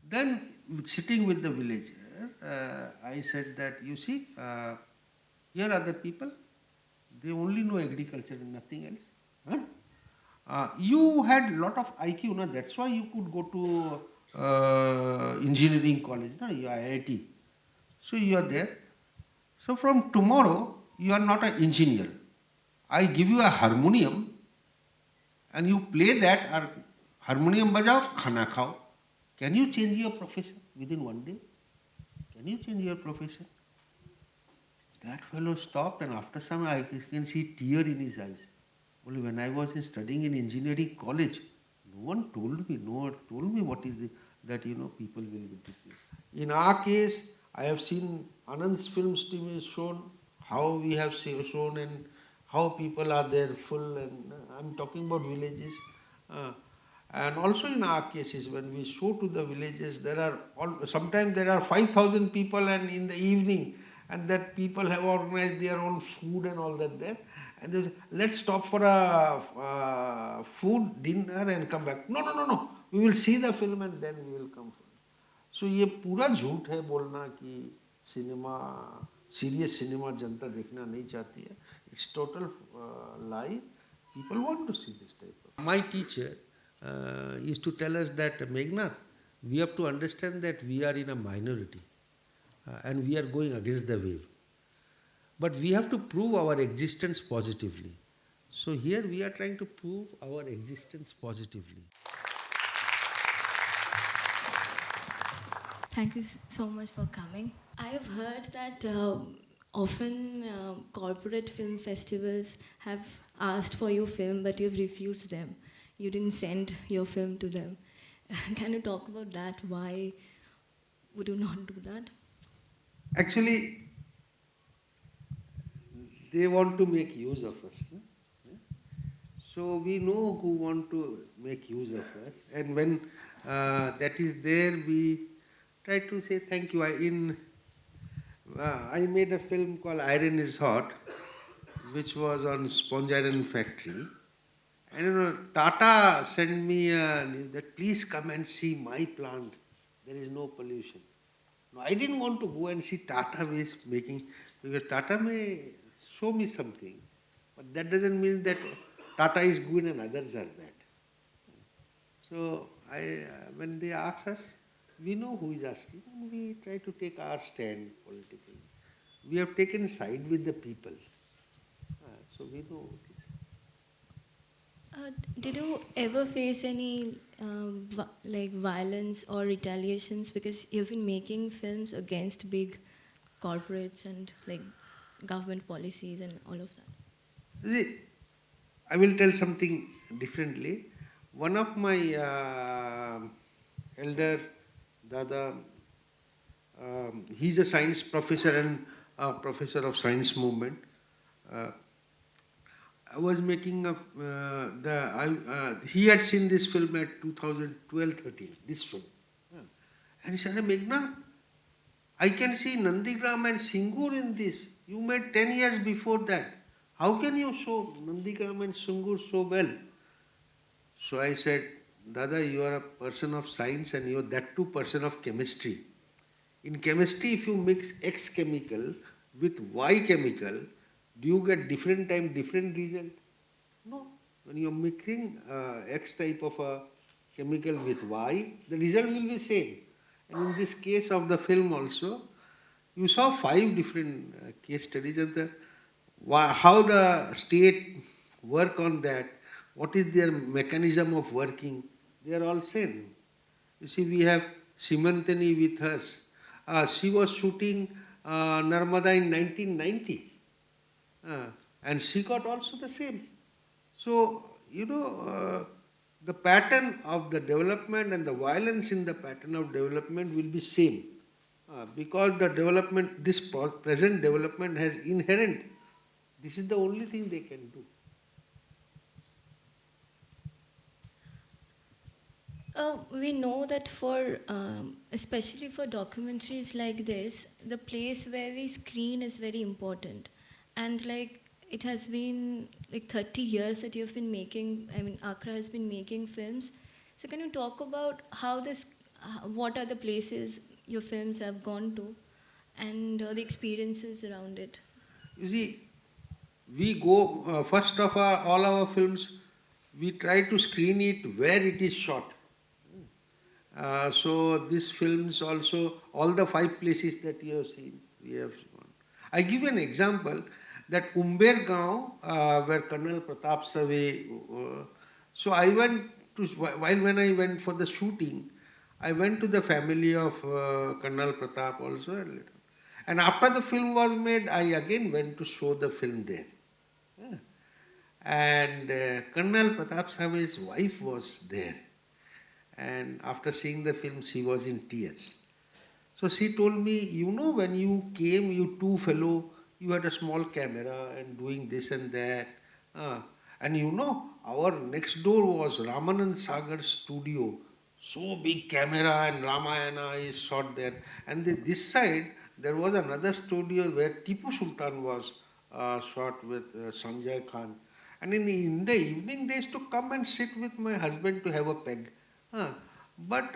Then, sitting with the villager, I said that, you see, here are the people, they only know agriculture and nothing else. Huh? You had lot of IQ, na? That's why you could go to engineering college, na? You are IIT. So you are there. So from tomorrow, you are not an engineer. I give you a harmonium and you play that, or harmonium bajao, khana khao. Can you change your profession within one day? Can you change your profession? That fellow stopped, and after some I can see tear in his eyes. Only when I was studying in engineering college, no one told me, no one told me what is that people will be different. In our case, I have seen Anand's films team is shown, how we have shown, and how people are there full, and I'm talking about villages. Uh, and also in our cases, when we show to the villages, there are sometimes there are 5,000 people, and in the evening, and that people have organized their own food and all that there. And they say, let's stop for a food dinner and come back. No, no, no, no. We will see the film and then we will come. सो ये पूरा झूठ है बोलना कि cinema serious cinema जनता देखना नहीं चाहती है. It's total lie. People want to see this type of. My teacher used to tell us that, Meghnath, we have to understand that we are in a minority and we are going against the wave. But we have to prove our existence positively. So here we are trying to prove our existence positively. Thank you so much for coming. I have heard that often corporate film festivals have asked for your film, but you've refused them. You didn't send your film to them. Can you talk about that? Why would you not do that? Actually, they want to make use of us. So we know who want to make use of us, and when that is there, we try to say thank you. I made a film called Iron is Hot, which was on sponge iron factory. And Tata sent me a news that please come and see my plant. There is no pollution. No, I didn't want to go and see Tata is making, because Tata may show me something, but that doesn't mean that Tata is good and others are bad. So when they ask us, we know who is asking, and we try to take our stand politically. We have taken side with the people, so we know it is. Did you ever face any violence or retaliations because you've been making films against big corporates and government policies and all of that? See, I will tell something differently. One of my elder Dada, he's a science professor and professor of science movement. I was making he had seen this film at 2012-13, this film. And he said, Meghnath, I can see Nandigram and Singur in this. You made 10 years before that. How can you show Nandigram and Singur so well? So I said, Dada, you are a person of science and you are that too person of chemistry. In chemistry, if you mix X chemical with Y chemical, do you get different time, different result? No. When you are mixing X type of a chemical with Y, the result will be same. And in this case of the film also, you saw 5 different case studies of how the state work on that, what is their mechanism of working, they are all same. You see, we have Simantani with us. She was shooting Narmada in 1990. And she got also the same. So, the pattern of the development and the violence in the pattern of development will be same. Because the development, this present development has inherent. This is the only thing they can do. We know that for, especially for documentaries like this, the place where we screen is very important. And it has been 30 years that you've been making, Accra has been making films. So can you talk about how this what are the places your films have gone to, and the experiences around it. You see, we go, first of all our films, we try to screen it where it is shot. So these films also, all the 5 places that you have seen, we have gone. I give you an example that Umbergaon, where Colonel Pratap Save, so I went to, while when I went for the shooting, I went to the family of Colonel Pratap also. And after the film was made, I again went to show the film there. Yeah. And Colonel Pratap Save's wife was there. And after seeing the film, she was in tears. So she told me, you know, when you came, you two fellow, you had a small camera and doing this and that. Uh, and you know, our next door was Ramanand Sagar's studio. So big camera and Ramayana is shot there. And this side, there was another studio where Tipu Sultan was shot with Sanjay Khan. And in the evening, they used to come and sit with my husband to have a peg. But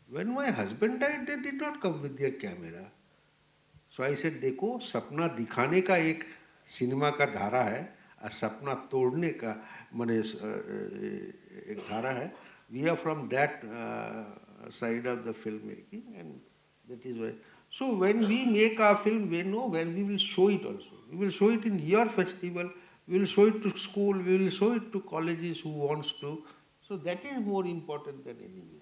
when my husband died, they did not come with their camera. So I said, देखो सपना दिखाने का एक cinema का धारा है और सपना तोड़ने का माने एक धारा है. We are from that side of the filmmaking, and that is why. So when we make our film, we know where we will show it also. We will show it in your festival. We will show it to school. We will show it to colleges who wants to. So that is more important than anything.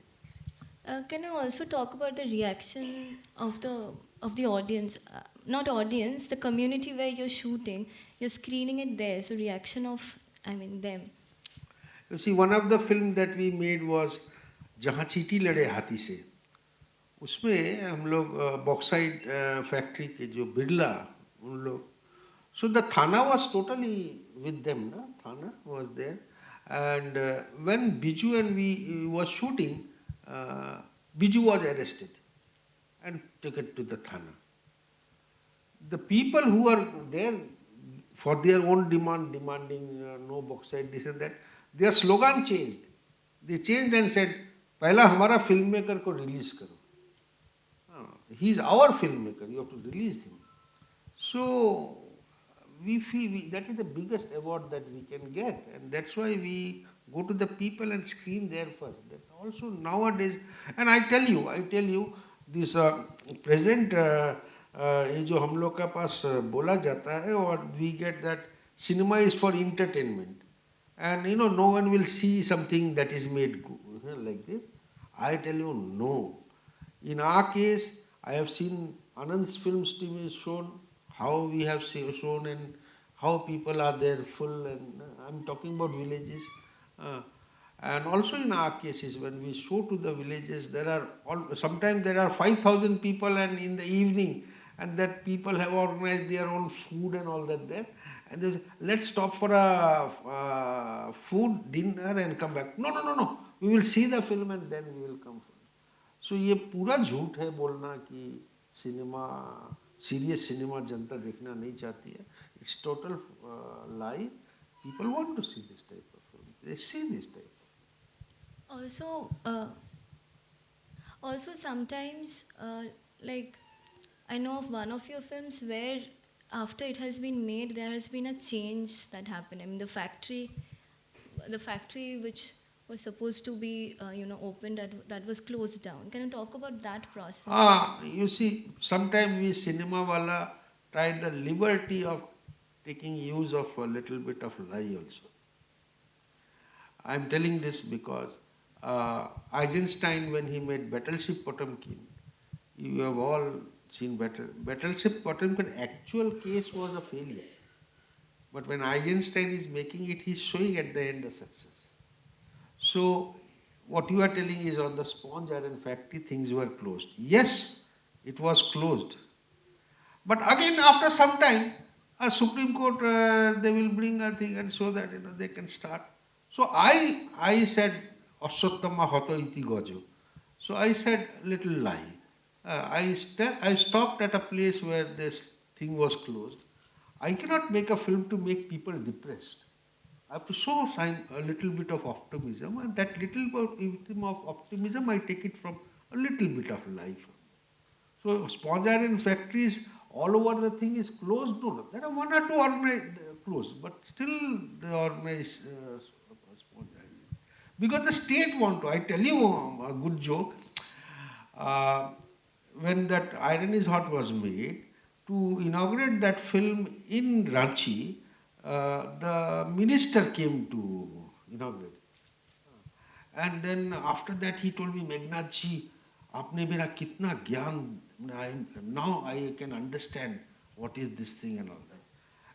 Can you also talk about the reaction of the audience, not audience, the community where you're shooting, you're screening it there, so reaction of, I mean, them. You see, one of the film that we made was जहाँ चींटी लड़े हाथी से. उसमें हम लोग bauxite factory के जो बिरला उन लोग. So the Thana was totally with them, no? Thana was there. And when Biju and we was shooting, Biju was arrested and taken to the Thana. The people who are there for their own demanding no bauxite, this and that, their slogan changed. They changed and said, पहला हमारा filmmaker को release करो. He is our filmmaker, you have to release him. So we feel that is the biggest award that we can get, and that's why we go to the people and screen there first. That also nowadays, and I tell you, this present ये जो हम लोग का पास बोला जाता है, और we get that cinema is for entertainment, and you know no one will see something that is made like this. I tell you no. In our case, I have seen Anand's films team is shown, how we have shown and how people are there full, and I'm talking about villages. And also in our cases, when we show to the villages, sometimes there are 5,000 people, and in the evening, and that people have organized their own food and all that there. And they say, let's stop for a food, dinner and come back. No. We will see the film and then we will come. So ये पूरा झूठ है बोलना कि cinema serious cinema जनता देखना नहीं चाहती है. It's total lie. People want to see this type of film. They see this type of film. Also sometimes, like I know of one of your films where after it has been made, there has been a change that happened. I mean, the factory which was supposed to be, opened, that was closed down. Can you talk about that process? You see, sometimes we cinema wala try the liberty of taking use of a little bit of lie also. I am telling this because Eisenstein, when he made Battleship Potemkin, you have all seen Battleship Potemkin. Actual case was a failure, but when Eisenstein is making it, he is showing at the end a success. So what you are telling is on the sponge iron factory things were closed. Yes, it was closed. But again after some time, a Supreme Court, they will bring a thing and so that they can start. So I said, Ashottama hoto iti gojo. So I said little lie. I stopped at a place where this thing was closed. I cannot make a film to make people depressed. I have to show a little bit of optimism, and that little bit of optimism I take it from a little bit of life. So sponge iron factories all over the thing is closed. No, there are one or two organized closed, but still they organize sponge iron because the state want to. I tell you a good joke. Uh, when that Iron is Hot was made, to inaugurate that film in Ranchi, the minister came to inaugurate. And then after that he told me, Meghnath ji, आपने मेरा कितना ज्ञान, now I can understand what is this thing and all that.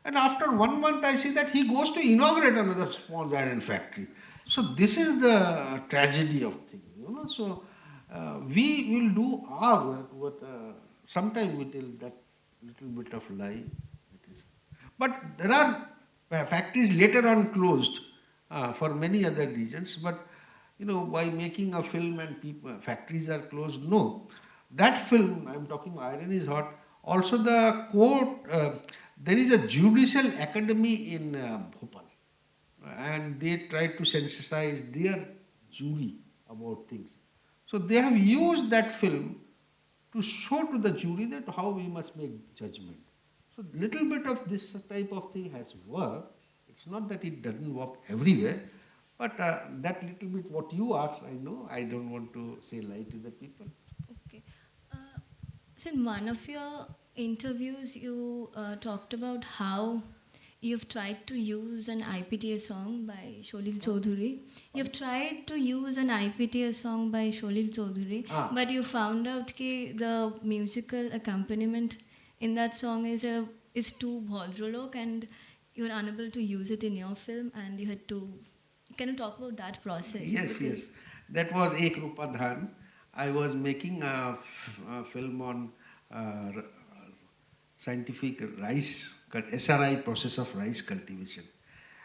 And after 1 month I see that he goes to inaugurate another sponge iron factory. So this is the tragedy of things, you know. So we will do our work, but sometimes we tell that little bit of lie. It is. But there are factories later on closed for many other reasons. But you know, by making a film and people, factories are closed. No, that film I'm talking, Iron is Hot. Also, the court. There is a judicial academy in Bhopal, and they try to sensitize their jury about things. So they have used that film to show to the jury that how we must make judgment. So little bit of this type of thing has worked. It's not that it doesn't work everywhere, but that little bit what you asked, I know. I don't want to say lie to the people. Okay. So in one of your interviews, you talked about how you've tried to use an IPTA song by Sholil Chaudhary. You've tried to use an IPTA song by Sholil Chaudhary, but you found out that the musical accompaniment in that song is too bhodrolok, and you're unable to use it in your film, and you had to. Can you talk about that process? Yes, yes. That was Ek Rupa Dhan. I was making a film on scientific rice, SRI, process of rice cultivation.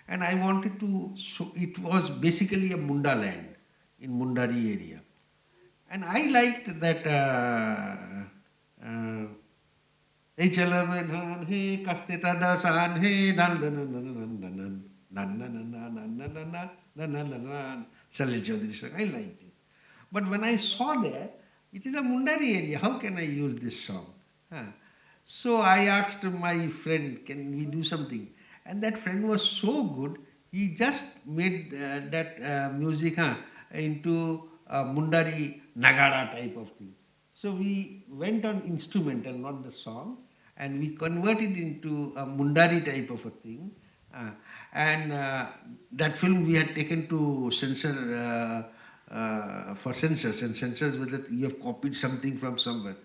And I wanted to show, it was basically a Munda land in Mundari area. And I liked that Hey chalave dhan he kaste tada san he nan nan nan nan nan nan nan nan nan nan nan nan nan nan Salil Chaudhary song. I liked it. But when I saw that, it is a Mundari area. How can I use this song? So I asked my friend, can we do something? And that friend was so good, he just made that music into Mundari Nagara type of thing. So we went on instrumental, not the song, and we converted into a Mundari type of a thing. And that film we had taken to censor for censors, and censors whether you have copied something from somewhere.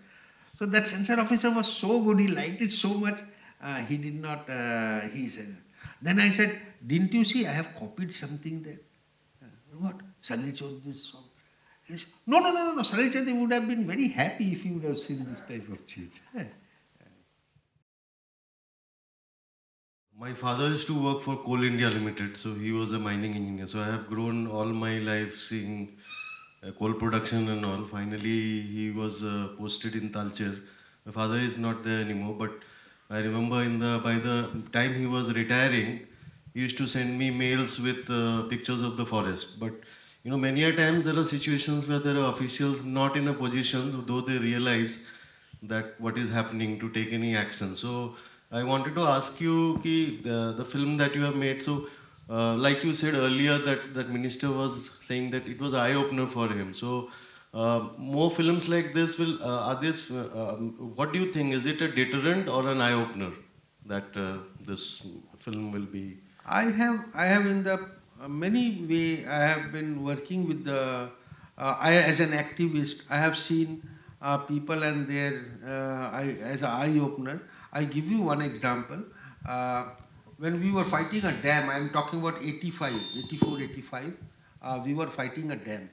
So that censor officer was so good, he liked it so much, he did not, he said. Then I said, didn't you see I have copied something there? What? Salil Chaudhary's song. He said, no. Salil Chaudhary would have been very happy if he would have seen this type of change. My father used to work for Coal India Limited, so he was a mining engineer. So I have grown all my life seeing coal production and all. Finally, he was posted in Talcher. My father is not there anymore, but I remember by the time he was retiring, he used to send me mails with pictures of the forest. But you know, many a times there are situations where there are officials not in a position, though they realize that what is happening, to take any action. So I wanted to ask you, the film that you have made, so like you said earlier, that minister was saying that it was eye-opener for him. So more films like this will, what do you think? Is it a deterrent or an eye-opener that this film will be? I have in the many way, I have been working with the, as an activist, I have seen people and their, as an eye-opener. I give you one example. When we were fighting a dam, I am talking about 84, 85, we were fighting a dam.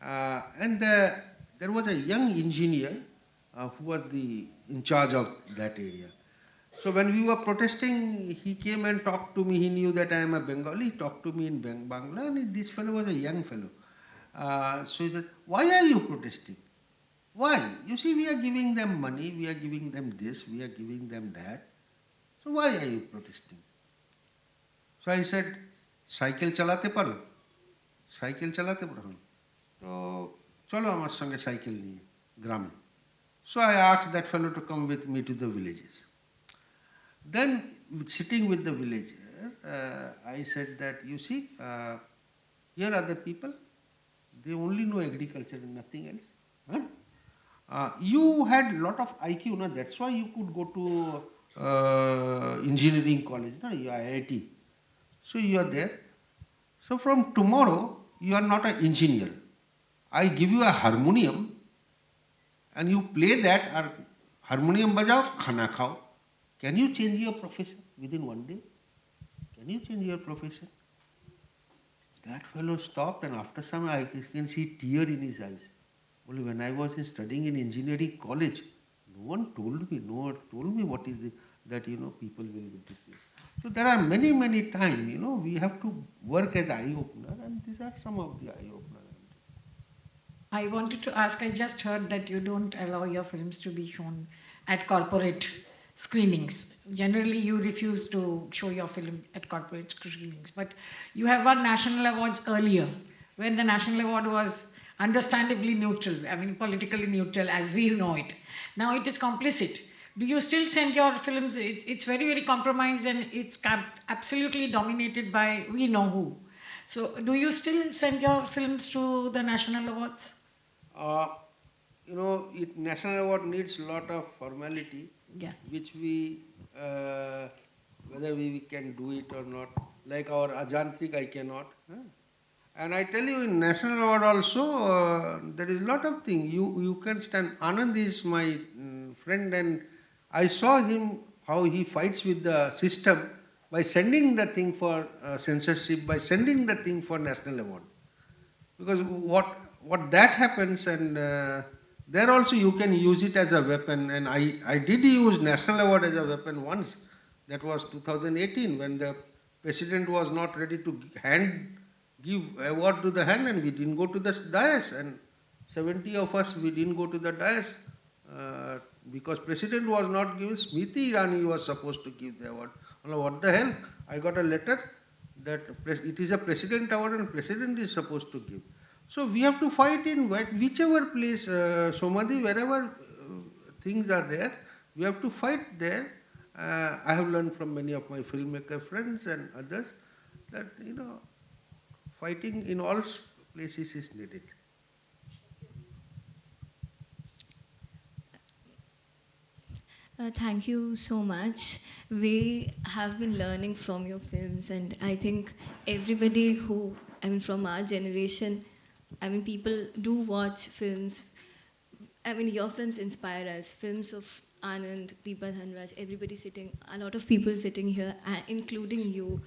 And there was a young engineer who was in charge of that area. So when we were protesting, he came and talked to me. He knew that I am a Bengali. He talked to me in Bangla, and this fellow was a young fellow. So he said, why are you protesting? Why? You see, we are giving them money, we are giving them this, we are giving them that. So why are you protesting? So I said, cycle চালাতে পারো? Cycle চালাতে পারো? তো চলো আমার সঙ্গে cycle নিয়ে গ্রামে। So I asked that fellow to come with me to the villages. Then, sitting with the villager, I said that, you see, here are the people, they only know agriculture and nothing else. Huh? You had lot of IQ, na? That's why you could go to engineering college, na? You are IIT. So you are there. So from tomorrow, you are not an engineer. I give you a harmonium and you play that, or harmonium bajao, khana khao. Can you change your profession within one day? Can you change your profession? That fellow stopped, and after some I can see tear in his eyes. Only when I was studying in engineering college, no one told me what is that people will do this. So there are many times, we have to work as eye opener, and these are some of the eye opener. I wanted to ask, I just heard that you don't allow your films to be shown at corporate screenings. Generally, you refuse to show your film at corporate screenings. But you have won national awards earlier, when the national award was understandably neutral, I mean politically neutral as we know it. Now it is complicit. Do you still send your films? It's very compromised, and it's absolutely dominated by we know who. So do you still send your films to the national awards? National award needs a lot of formality, which we, whether we can do it or not. Like our Ajantrik, I cannot. And I tell you, in national award also, there is a lot of things. You can stand. Anand is my friend, and I saw him how he fights with the system by sending the thing for censorship, by sending the thing for national award. Because what that happens, and there also you can use it as a weapon. And I did use national award as a weapon once. That was 2018, when the president was not ready to give award to the hand, and we didn't go to the dais, and 70 of us, we didn't go to the dais because president was not given. Smriti Irani was supposed to give the award. What the hell? I got a letter that it is a president award and president is supposed to give. So we have to fight in whichever place, Somadi, wherever things are there, we have to fight there. I have learned from many of my filmmaker friends and others that, fighting in all places is needed. Thank you so much. We have been learning from your films, and I think everybody who, from our generation, people do watch films. Your films inspire us. Films of Anand, Deepa Dhanraj, everybody sitting, a lot of people sitting here, including you.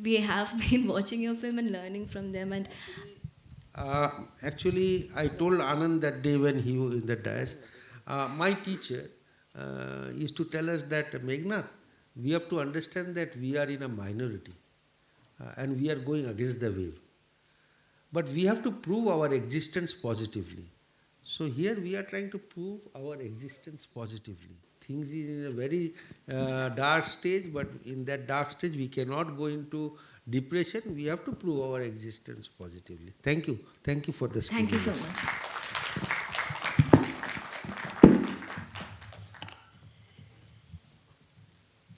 We have been watching your film and learning from them. And actually, I told Anand that day when he was in the dais, my teacher is to tell us that, Meghnath, we have to understand that we are in a minority and we are going against the wave. But we have to prove our existence positively. So here we are trying to prove our existence positively. Things is in a very dark stage, but in that dark stage we cannot go into depression. We have to prove our existence positively. Thank you. Thank you for the screening. thank you so much.